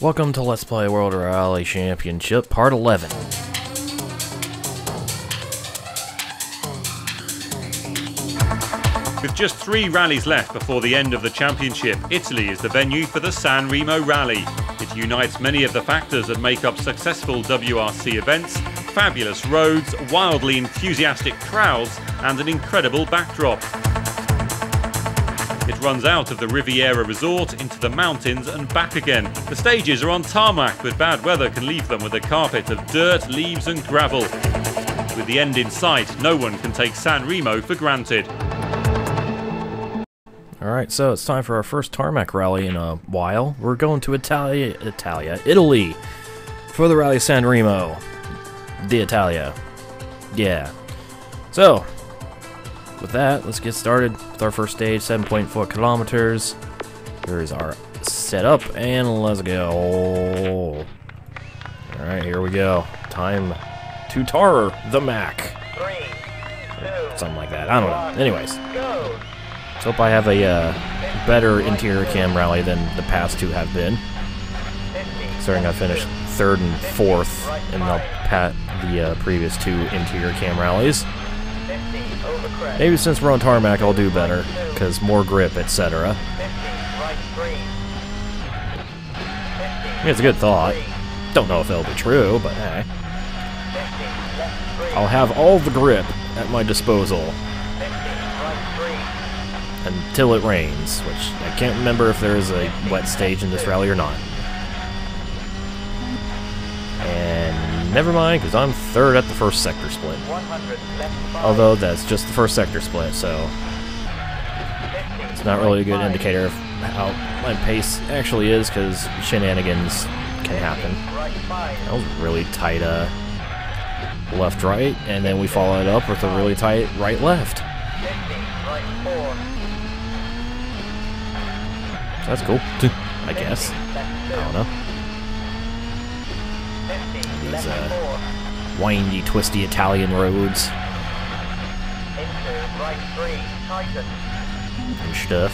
Welcome to Let's Play World Rally Championship, Part 11. With just 3 rallies left before the end of the championship, Italy is the venue for the Sanremo Rally. It unites many of the factors that make up successful WRC events: fabulous roads, wildly enthusiastic crowds, and an incredible backdrop. It runs out of the Riviera Resort into the mountains and back again. The stages are on tarmac, but bad weather can leave them with a carpet of dirt, leaves and gravel. With the end in sight, no one can take Sanremo for granted. Alright, so it's time for our first tarmac rally in a while. We're going to Italy, for the Rally Sanremo d'Italia. Yeah. So, with that, let's get started with our first stage, 7.4 kilometers. Here's our setup, and let's go. Alright, here we go. Time to tar the Mac. 3, 2, something like that. I don't know. Anyways. go. Let's hope I have a better interior cam rally than the past two have been. Considering I finished 3rd and 4th in the previous 2 interior cam rallies. Maybe since we're on tarmac, I'll do better, because more grip, etc. I mean, it's a good thought. Don't know if it'll be true, but hey. I'll have all the grip at my disposal until it rains, which I can't remember if there is a wet stage in this rally or not. And never mind, because I'm 3rd at the first sector split. Although that's just the first sector split, so it's not really a good indicator of how my pace actually is, because shenanigans can happen. That was really tight left-right, and then we followed it up with a really tight right-left. That's cool, I guess. I don't know. These windy, twisty Italian roads and stuff.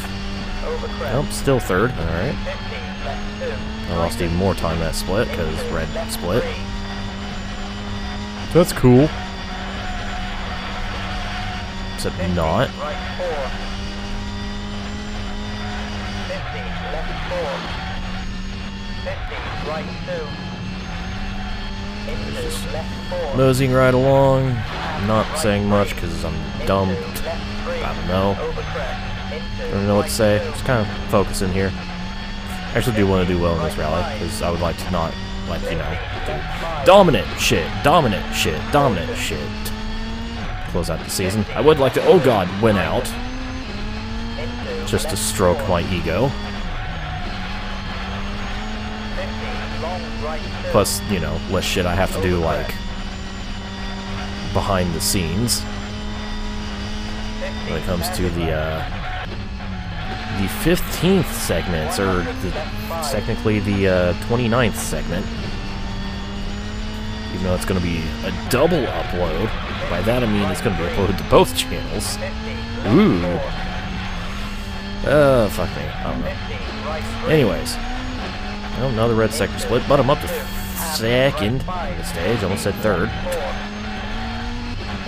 Nope, still 3rd. Alright. I lost even more time that split, because red split. That's cool. Except not. Just moseying right along, not saying much because I'm dumb. I don't know what to say. Just kind of focusing here. I actually do want to do well in this rally, because I would like to not, like, you know, do dominant shit, close out the season. I would like to, oh god, win out, just to stroke my ego. Plus, you know, less shit I have to do, like, behind the scenes when it comes to the 15th segments, or technically the 29th segment. Even though it's going to be a double upload. By that I mean it's going to be uploaded to both channels. Ooh. Fuck me. I don't know. Anyways. Well, another red sector split, but I'm up to 2nd in the stage. Almost said 3rd.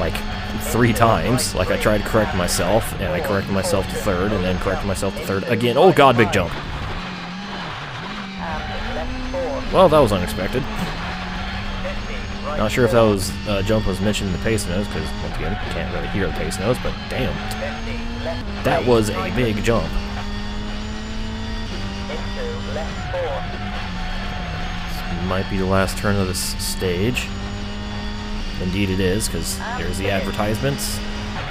Like 3 times. Like I tried to correct myself, and I corrected myself to 3rd, and then corrected myself to 3rd again. Oh god, big jump. Well, that was unexpected. Not sure if that was jump was mentioned in the pace notes, because once again, you can't really hear the pace notes, but damn. That was a big jump. Might be the last turn of this stage. Indeed it is, because there's the advertisements,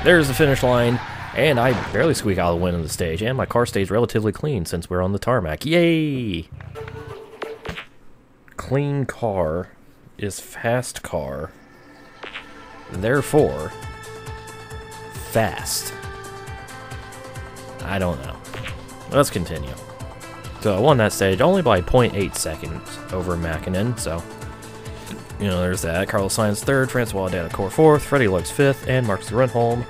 there's the finish line, and I barely squeak out the win on the stage, and my car stays relatively clean since we're on the tarmac. Yay! Clean car is fast car, therefore fast. I don't know. Let's continue. So I won that stage only by 0.8 seconds over Mackinnon, so, you know, there's that. Carlos Sainz 3rd, Francois Delacour 4th, Freddie Lux 5th, and Marcus Runholm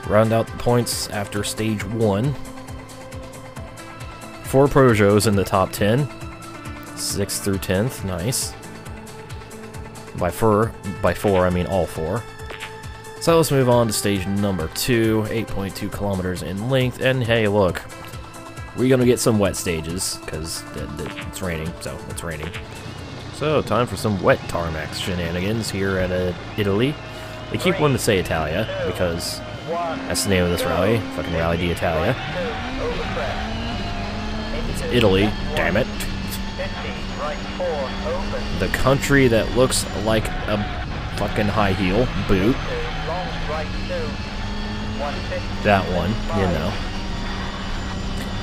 round out the points after stage 1. 4 Peugeots in the top 10. 6th through 10th, nice. By four, I mean all 4. So let's move on to stage number 2, 8.2 kilometers in length, and hey, look, we're gonna get some wet stages, because it's raining, so it's raining. So, time for some wet tarmac shenanigans here at Italy. They keep wanting to say Italia, because that's the name of this rally, fucking Rally d'Italia. It's Italy, damn it. The country that looks like a fucking high heel boot. That one, you know.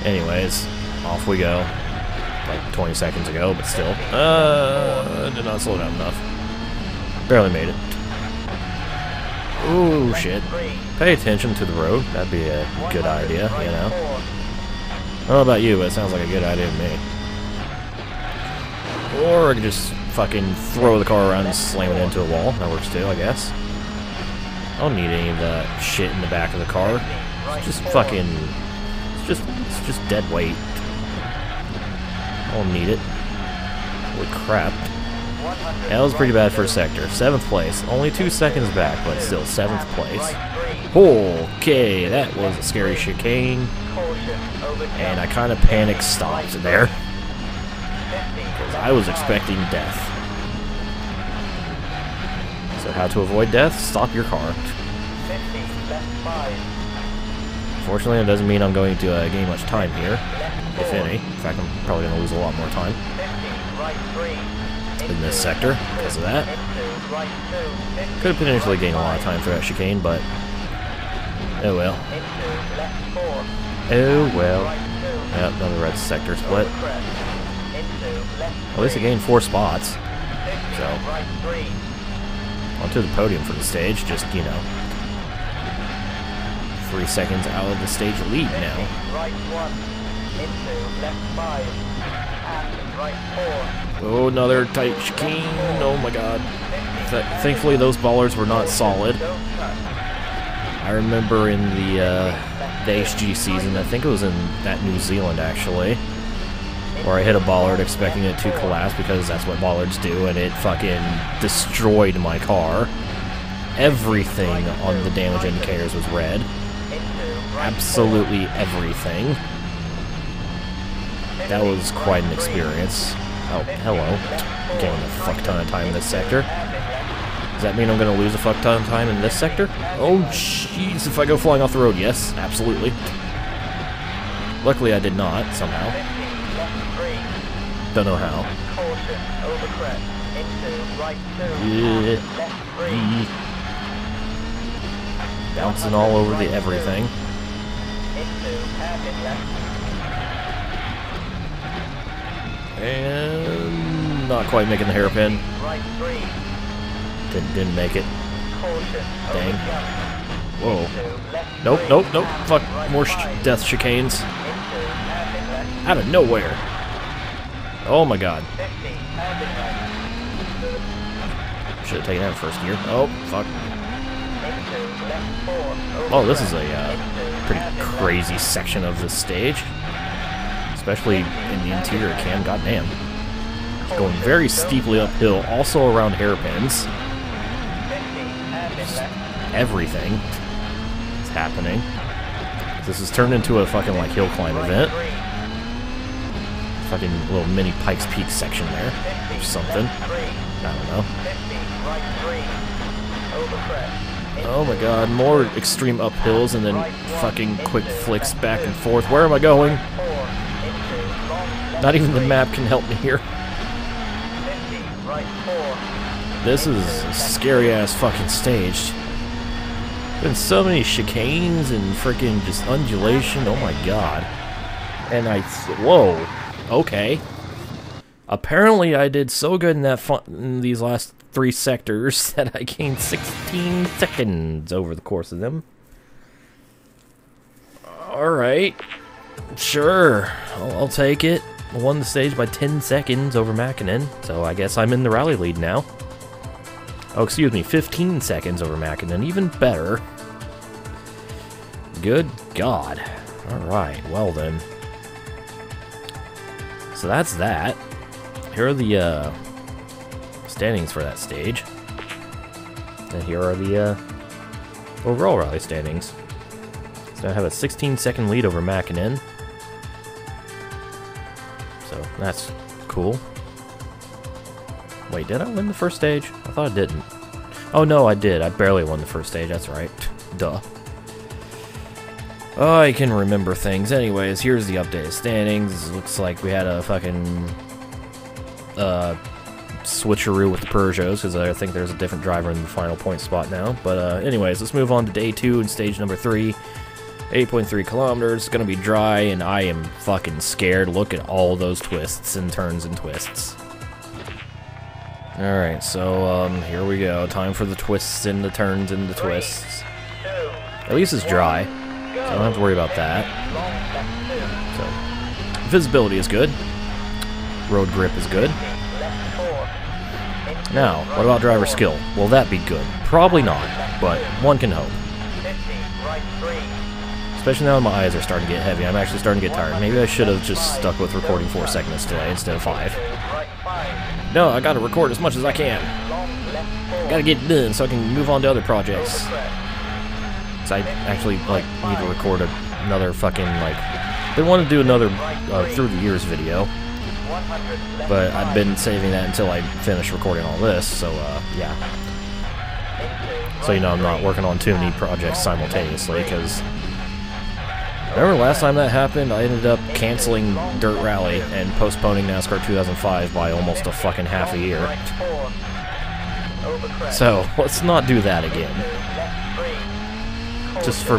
Anyways, off we go. Like 20 seconds ago, but still. Did not slow down enough. Barely made it. Ooh, shit. Pay attention to the road. That'd be a good idea, you know. I don't know about you, but it sounds like a good idea to me. Or I could just fucking throw the car around and slam it into a wall. That works too, I guess. I don't need any of the shit in the back of the car. It's just fucking... It's just dead weight. I don't need it. Holy crap. That was pretty bad for a sector. 7th place. Only 2 seconds back, but still 7th place. Okay, that was a scary chicane. And I kind of panic stopped there. Because I was expecting death. So how to avoid death? Stop your car. Fortunately, it doesn't mean I'm going to gain much time here, if any. In fact, I'm probably going to lose a lot more time in this sector because of that. Could have potentially gained a lot of time through that chicane, but oh well. Oh well. Yep, another red sector split. At least I gained 4 spots. So, onto the podium for the stage, just, you know, 3 seconds out of the stage lead now. Oh, another tight chicane. Oh my god. Thankfully, those ballers were not solid. I remember in the HG season, I think it was in that New Zealand actually, where I hit a bollard expecting it to collapse because that's what bollards do, and it fucking destroyed my car. Everything on the damage indicators was red. Absolutely everything. That was quite an experience. Oh, hello. Getting a fuck ton of time in this sector. Does that mean I'm going to lose a fuck ton of time in this sector? Oh, jeez, if I go flying off the road, yes, absolutely. Luckily, I did not, somehow. Don't know how. Bouncing all over the everything. And not quite making the hairpin. Didn't make it. Dang. Whoa. Nope, nope, nope. Fuck. More death chicanes. Out of nowhere. Oh my god. Should have taken that first gear. Oh, fuck. Oh, this is a pretty crazy section of this stage. Especially in the interior cam, goddamn. It's going very steeply uphill, also around hairpins. Just everything is happening. This has turned into a fucking like hill climb event. Fucking little mini Pikes Peak section there, or something. I don't know. Oh my god, more extreme uphills and then fucking quick flicks back and forth. Where am I going? Not even the map can help me here. This is a scary ass fucking stage. Been so many chicanes and freaking just undulation. Oh my god. And whoa. Okay. Apparently I did so good in in these last 3 sectors that I gained 16 seconds over the course of them. Alright. Sure. I'll take it. I won the stage by 10 seconds over Mäkinen, so I guess I'm in the rally lead now. Oh, excuse me, 15 seconds over Mäkinen, even better. Good God. Alright, well then. So that's that. here are the standings for that stage. And here are the overall rally standings. So I have a 16-second lead over Mackinnon. So that's cool. Wait, did I win the first stage? I thought I didn't. Oh no, I did. I barely won the first stage, that's right. Duh. Oh, I can remember things. Anyways, here's the updated standings. Looks like we had a fucking switcheroo with the Peugeots, because I think there's a different driver in the final point spot now. But anyways, let's move on to day 2 and stage number 3. 8.3 kilometers. It's gonna be dry, and I am fucking scared. Look at all those twists and turns and twists. Alright, so here we go. Time for the twists and the turns and the twists. At least it's dry, so I don't have to worry about that. So, visibility is good. Road grip is good. Now, what about driver skill? Will that be good? Probably not, but one can hope. Especially now my eyes are starting to get heavy. I'm actually starting to get tired. Maybe I should have just stuck with recording 4 segments today instead of 5. No, I gotta record as much as I can. Gotta get it done so I can move on to other projects. So I actually, like, need to record another fucking, like... They want to do another through the years video. But I've been saving that until I finish recording all this, so, yeah. So, you know, I'm not working on too many projects simultaneously, because... Remember last time that happened, I ended up canceling Dirt Rally and postponing NASCAR 2005 by almost a fucking half a year. So, let's not do that again. Just for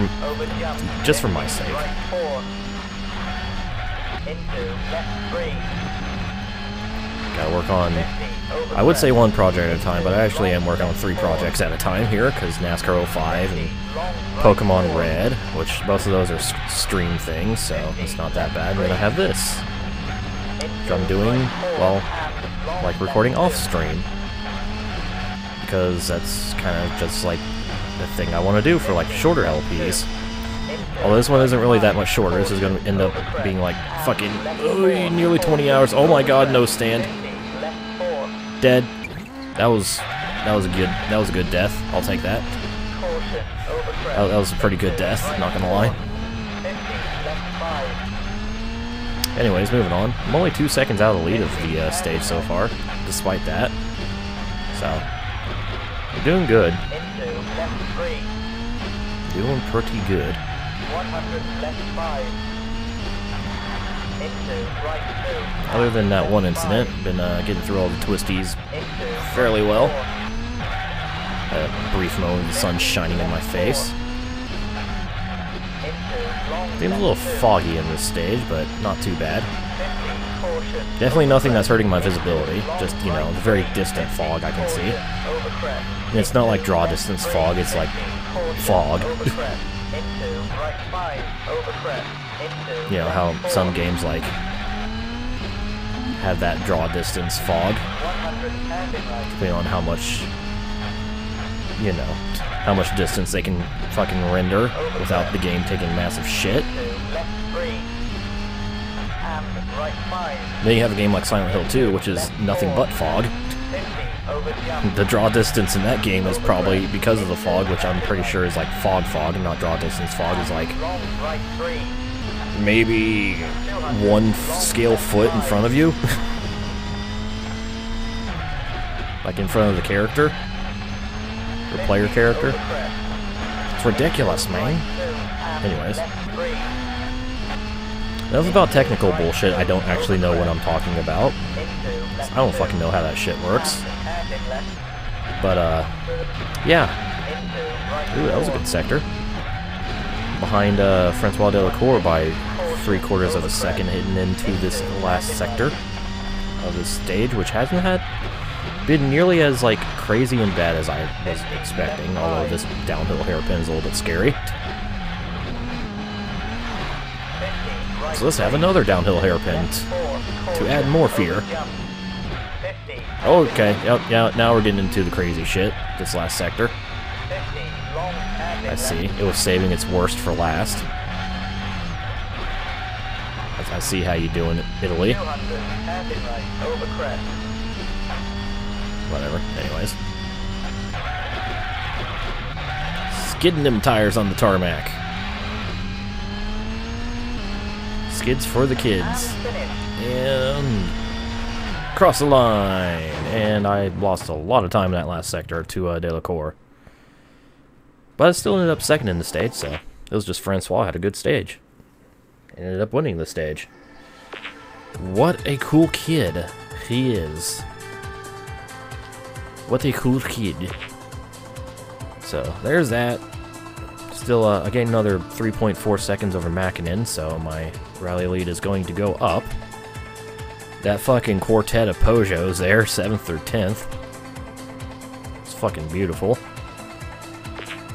my sake. Gotta work on, I would say 1 project at a time, but I actually am working on 3 projects at a time here, because NASCAR 05 and Pokemon Red, which both of those are stream things, so it's not that bad. And then I have this, which I'm doing, well, like recording off stream, because that's kind of just like the thing I want to do for like shorter LPs. Although this one isn't really that much shorter. This is going to end up being like fucking nearly 20 hours. Oh my god, no stand. Dead. That was a good death. I'll take that. That was a pretty good death, not gonna lie. Anyways, moving on. I'm only 2 seconds out of the lead of the stage so far, despite that. So, we're doing good. Doing pretty good. Other than that one incident, been getting through all the twisties fairly well. A brief moment, the sun's shining in my face. Seems a little foggy in this stage, but not too bad. Definitely nothing that's hurting my visibility, just, you know, the very distant fog I can see. And it's not like draw distance fog, it's like fog. You know, how some games, like, have that draw distance fog, depending on how much, you know, how much distance they can fucking render without the game taking massive shit. Then you have a game like Silent Hill 2, which is nothing but fog. The draw distance in that game is probably, because of the fog, which I'm pretty sure is like fog, not draw distance fog, is like maybe 1 scale foot in front of you. Like in front of the character. The player character. It's ridiculous, man. Anyways. Enough about technical bullshit I don't actually know what I'm talking about. I don't fucking know how that shit works. But, yeah. Ooh, that was a good sector. Behind, Francois Delacour by 3/4 of a second hitting into this last sector of this stage, which hasn't been nearly as, like, crazy and bad as I was expecting, although this downhill hairpin is a little bit scary. So let's have another downhill hairpin to add more fear. Okay, yep, yeah, now we're getting into the crazy shit, this last sector. I see, it was saving its worst for last. I see how you doing, Italy. 200, hairpin right, over crest. Whatever. Anyways. Skidding them tires on the tarmac. Skids for the kids. And finish. And cross the line. And I lost a lot of time in that last sector to De La Cour. But I still ended up second in the stage, so it was just Francois had a good stage. Ended up winning the stage. What a cool kid he is. What a cool kid. So, there's that. Still, I gained another 3.4 seconds over Mackinnon, so my rally lead is going to go up. That fucking quartet of Peugeots there, 7th through 10th. It's fucking beautiful.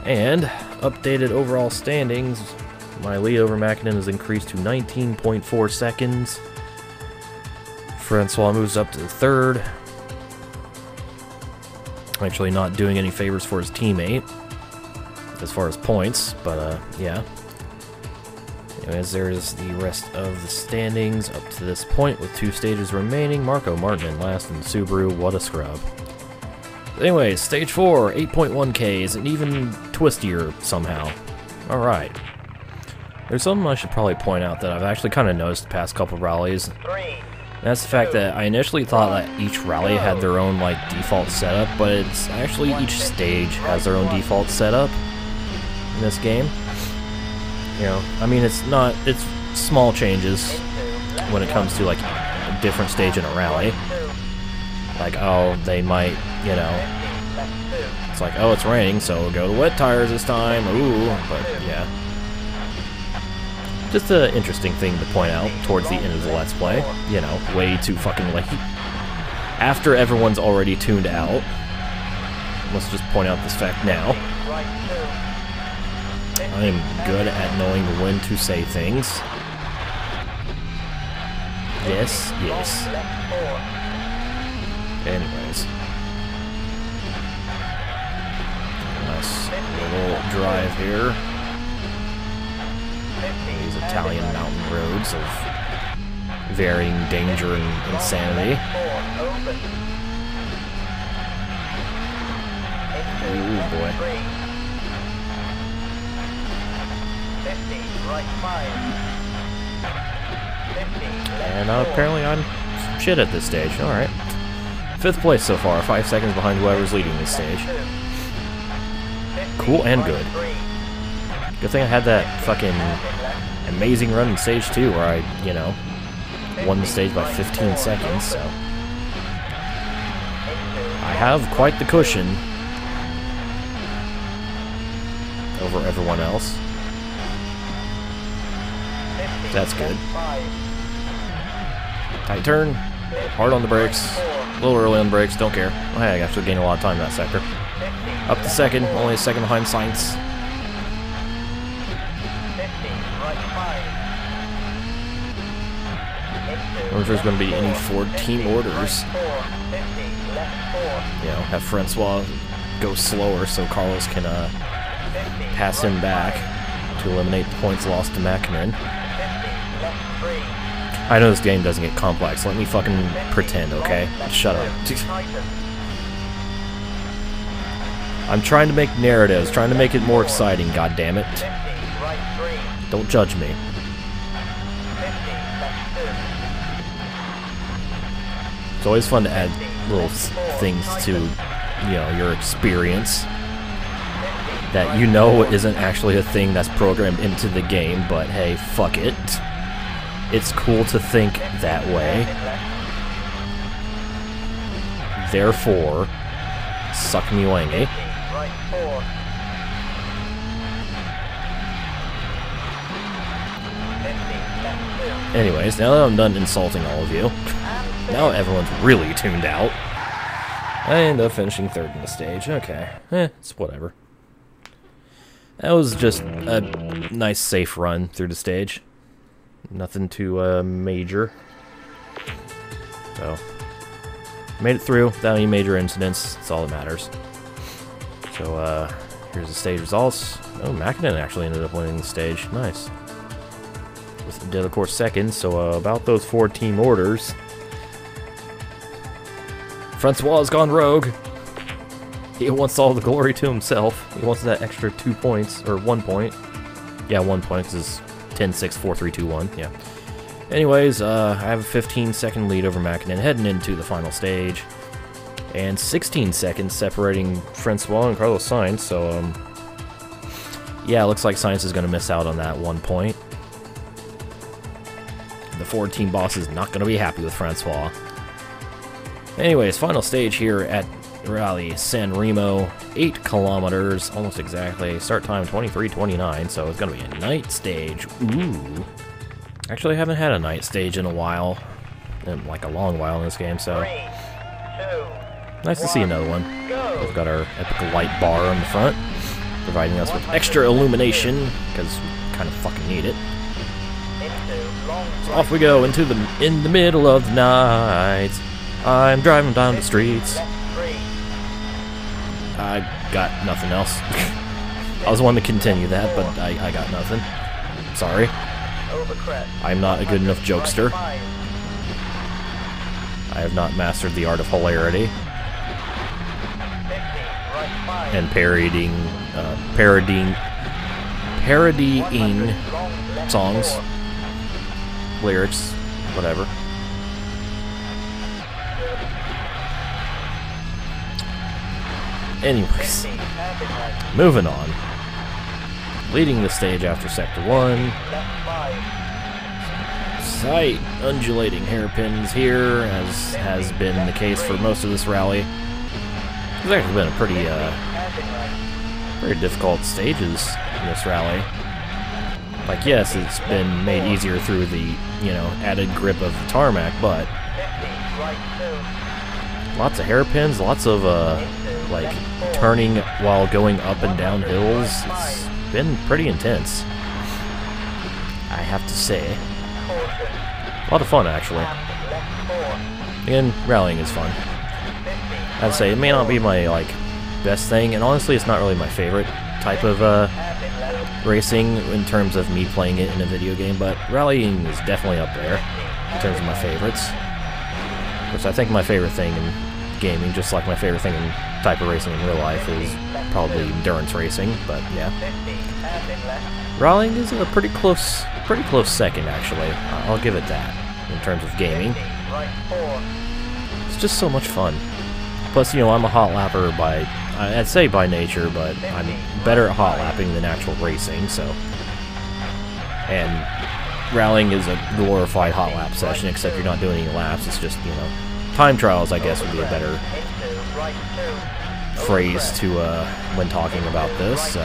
And, updated overall standings, my lead over Mackinnon has increased to 19.4 seconds. Francois moves up to the 3rd. Actually not doing any favors for his teammate as far as points, but yeah. Anyways, there's the rest of the standings up to this point with 2 stages remaining. Marco Martin in last in Subaru, what a scrub. Anyways, stage 4, 8.1k is an even twistier somehow. Alright. There's something I should probably point out that I've actually kind of noticed the past couple rallies. 3, That's the fact that I initially thought that each rally had their own like default setup, but it's actually each stage has their own default setup in this game. You know, I mean it's small changes when it comes to like a different stage in a rally. Like, oh, they might, you know, it's like, oh, it's raining, so we'll go to wet tires this time. Ooh, but yeah. Just an interesting thing to point out towards the end of the Let's Play. You know, way too fucking late. After everyone's already tuned out. Let's just point out this fact now. I am good at knowing when to say things. Yes, yes. Anyways. Nice little drive here. These Italian mountain roads of varying danger and insanity. Ooh, boy. And apparently I'm shit at this stage. Alright. 5th place so far, 5 seconds behind whoever's leading this stage. Cool and good. Good thing I had that fucking amazing run in stage 2 where I, you know, won the stage by 15 seconds, so. I have quite the cushion over everyone else. That's good. Tight turn, hard on the brakes, a little early on the brakes, don't care. Oh, hey, I actually gained a lot of time in that sector. Up to 2nd, only a 2nd behind Sainz. I wonder if there's going to be any Ford team orders. You know, have Francois go slower so Carlos can pass him back to eliminate the points lost to Mackinnon. I know this game doesn't get complex. Let me fucking pretend, okay? Shut up. I'm trying to make narratives, trying to make it more exciting, goddammit. Don't judge me. It's always fun to add little things to, you know, your experience that you know isn't actually a thing that's programmed into the game, but hey, fuck it. It's cool to think that way. Therefore, suck me wangy. Anyways, now that I'm done insulting all of you, now everyone's really tuned out. I end up finishing 3rd in the stage. Okay, it's whatever. That was just a nice, safe run through the stage. Nothing too major. So, made it through without any major incidents. That's all that matters. So, here's the stage results. Oh, Mackinnon actually ended up winning the stage. Nice. with Delacour second, so about those 4 team orders. Francois has gone rogue. He wants all the glory to himself. He wants that extra 2 points, or 1 point. Yeah, 1 point, because it's 10, 6, 4, 3, 2, 1. Yeah. Anyways, I have a 15-second lead over Mackinnon heading into the final stage. And 16 seconds separating Francois and Carlos Sainz, so, yeah, it looks like Sainz is going to miss out on that 1 point. The Ford team boss is not going to be happy with Francois. Anyways, final stage here at Rally Sanremo, 8 kilometers, almost exactly. Start time 23:29, so it's going to be a night stage. Ooh. Actually, I haven't had a night stage in a while, like a long while in this game, so 3, 2, nice to see another one. We've got our epic light bar on the front, providing us with extra illumination, because we kind of fucking need it. So off we go in the middle of the night. I'm driving down the streets. I got nothing else. I was wanting to continue that, but I got nothing. Sorry. I'm not a good enough jokester. I have not mastered the art of hilarity. And parodying songs, lyrics, whatever. Anyways, moving on. Leading the stage after Sector 1. Slight undulating hairpins here, as has been the case for most of this rally. It's actually been a pretty difficult stages in this rally. Like, yes, it's been made easier through the, added grip of the tarmac, but lots of hairpins, lots of, like, turning while going up and down hills. It's been pretty intense, I have to say. A lot of fun, actually. Again, rallying is fun. I'd say it may not be my, like, best thing, and honestly, it's not really my favorite type of, racing in terms of me playing it in a video game, but rallying is definitely up there in terms of my favorites. Which I think my favorite thing in gaming, just like my favorite thing in type of racing in real life, is probably endurance racing, but yeah. Rallying is a pretty close second, actually. I'll give it that, in terms of gaming. It's just so much fun. Plus, I'm a hot lapper I'd say by nature, but I'm better at hot lapping than actual racing, so. And rallying is a glorified hot lap session, except you're not doing any laps, it's just, time trials, I guess, would be a better phrase to, when talking about this, so.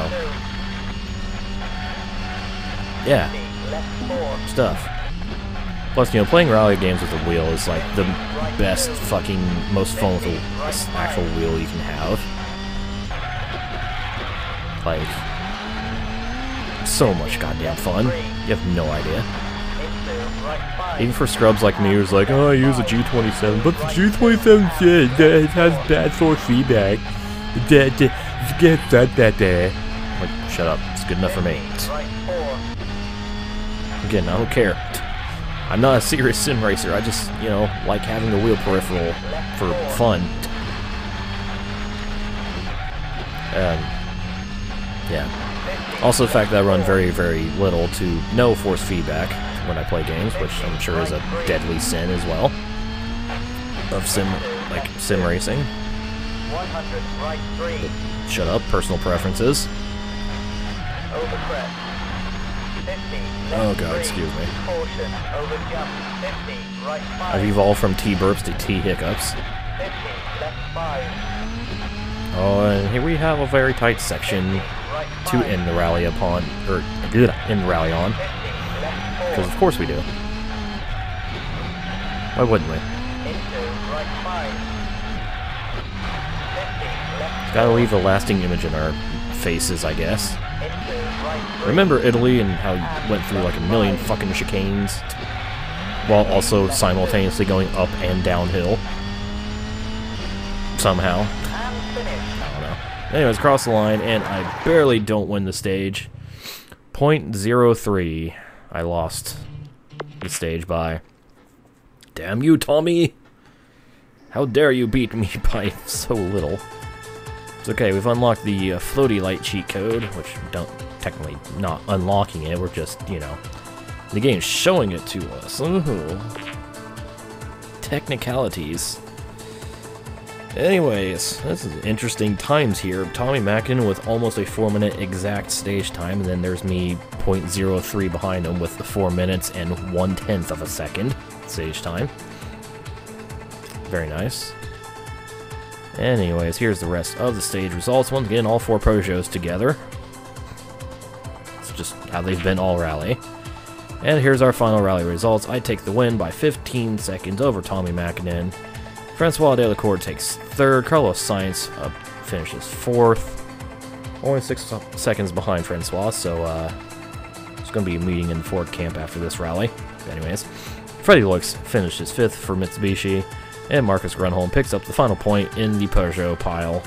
Yeah. Stuff. Plus, playing rally games with a wheel is, like, the best fucking, most fun with an actual wheel you can have. Like, so much goddamn fun. You have no idea. Even for scrubs like me who's like, oh, I use a G27, but the G27 shit, it has bad force feedback. Get that. Like, shut up. It's good enough for me. Again, I don't care. I'm not a serious sim racer. I just, like having the wheel peripheral for fun. Yeah. Also the fact that I run very, very little to no force feedback when I play games, which I'm sure is a deadly sin as well. Of sim racing. But shut up, personal preferences. Oh god, excuse me. I've evolved from T-burps to T-hiccups. Oh, and here we have a very tight section to end the rally upon, or end the rally on. Because of course we do. Why wouldn't we? Gotta leave a lasting image in our faces, I guess. Remember Italy and how you went through like a million fucking chicanes while also simultaneously going up and downhill? Somehow. I don't know. Anyways, cross the line, and I barely don't win the stage. 0.03. I lost the stage by. Damn you, Tommy! How dare you beat me by so little. It's okay, we've unlocked the floaty light cheat code, which don't technically not unlocking it, we're just, you know, the game's showing it to us. Ooh. Technicalities. Anyways, this is interesting times here. Tommy Mackin with almost a 4-minute exact stage time, and then there's me 0.03 behind him with the 4 minutes and 1/10 of a second stage time. Very nice. Anyways, here's the rest of the stage results. Once again, all 4 Peugeots together. It's just how they've been all rally. And here's our final rally results. I take the win by 15 seconds over Tommy Mackin. Francois Delacour takes 3rd. Carlos Sainz finishes 4th. Only 6 seconds behind Francois, so it's going to be a meeting in Ford camp after this rally. Anyways, Freddie Lux finishes 5th for Mitsubishi, and Marcus Grunholm picks up the final point in the Peugeot pile.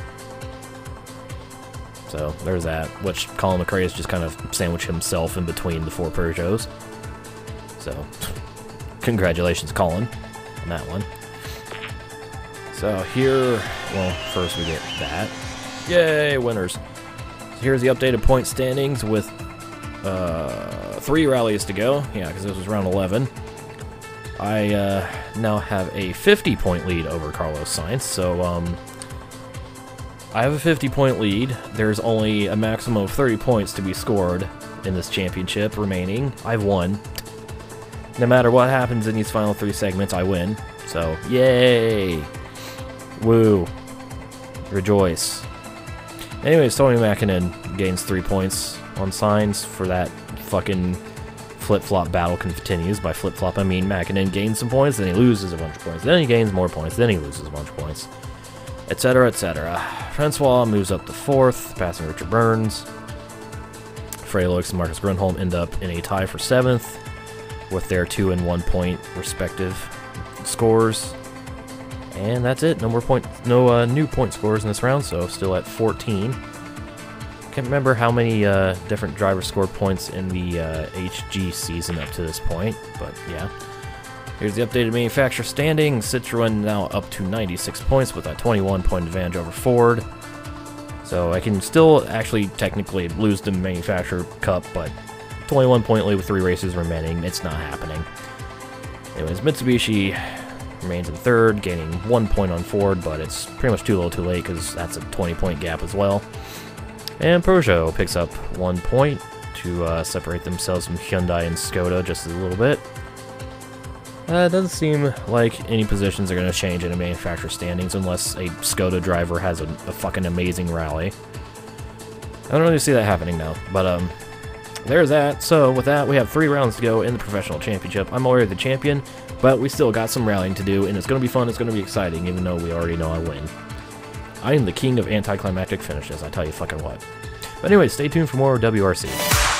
So there's that, which Colin McRae has just kind of sandwiched himself in between the 4 Peugeots. So, congratulations, Colin, on that one. So here, well, first we get that. Yay, winners. So here's the updated point standings with 3 rallies to go. Yeah, because this was round 11. I now have a 50-point lead over Carlos Sainz. So I have a 50-point lead. There's only a maximum of 30 points to be scored in this championship remaining. I've won. No matter what happens in these final 3 segments, I win. So, yay! Woo. Rejoice. Anyways, Tony Mackinnon gains 3 points on Sainz for that fucking flip-flop battle continues. By flip-flop, I mean Mackinnon gains some points, then he loses a bunch of points, then he gains more points, then he loses a bunch of points, etc., etc. Francois moves up to 4th, passing Richard Burns. Freddie Lux and Marcus Grunholm end up in a tie for 7th, with their 2 and 1 point respective scores. And that's it. No new point scores in this round, so still at 14. Can't remember how many different drivers scored points in the HG season up to this point, but yeah. Here's the updated manufacturer standings. Citroën now up to 96 points with a 21-point advantage over Ford. So I can still actually technically lose the manufacturer cup, but 21-point lead with 3 races remaining. It's not happening. Anyways, Mitsubishi remains in 3rd, gaining 1 point on Ford, but it's pretty much too little too late because that's a 20-point gap as well. And Peugeot picks up 1 point to separate themselves from Hyundai and Skoda just a little bit. It doesn't seem like any positions are going to change in the manufacturer standings unless a Skoda driver has a fucking amazing rally. I don't really see that happening now, but there's that. So with that, we have 3 rounds to go in the professional championship. I'm already the champion, but we still got some rallying to do, and it's going to be fun, it's going to be exciting, even though we already know I win. I am the king of anticlimactic finishes, I tell you fucking what. But anyway, stay tuned for more WRC.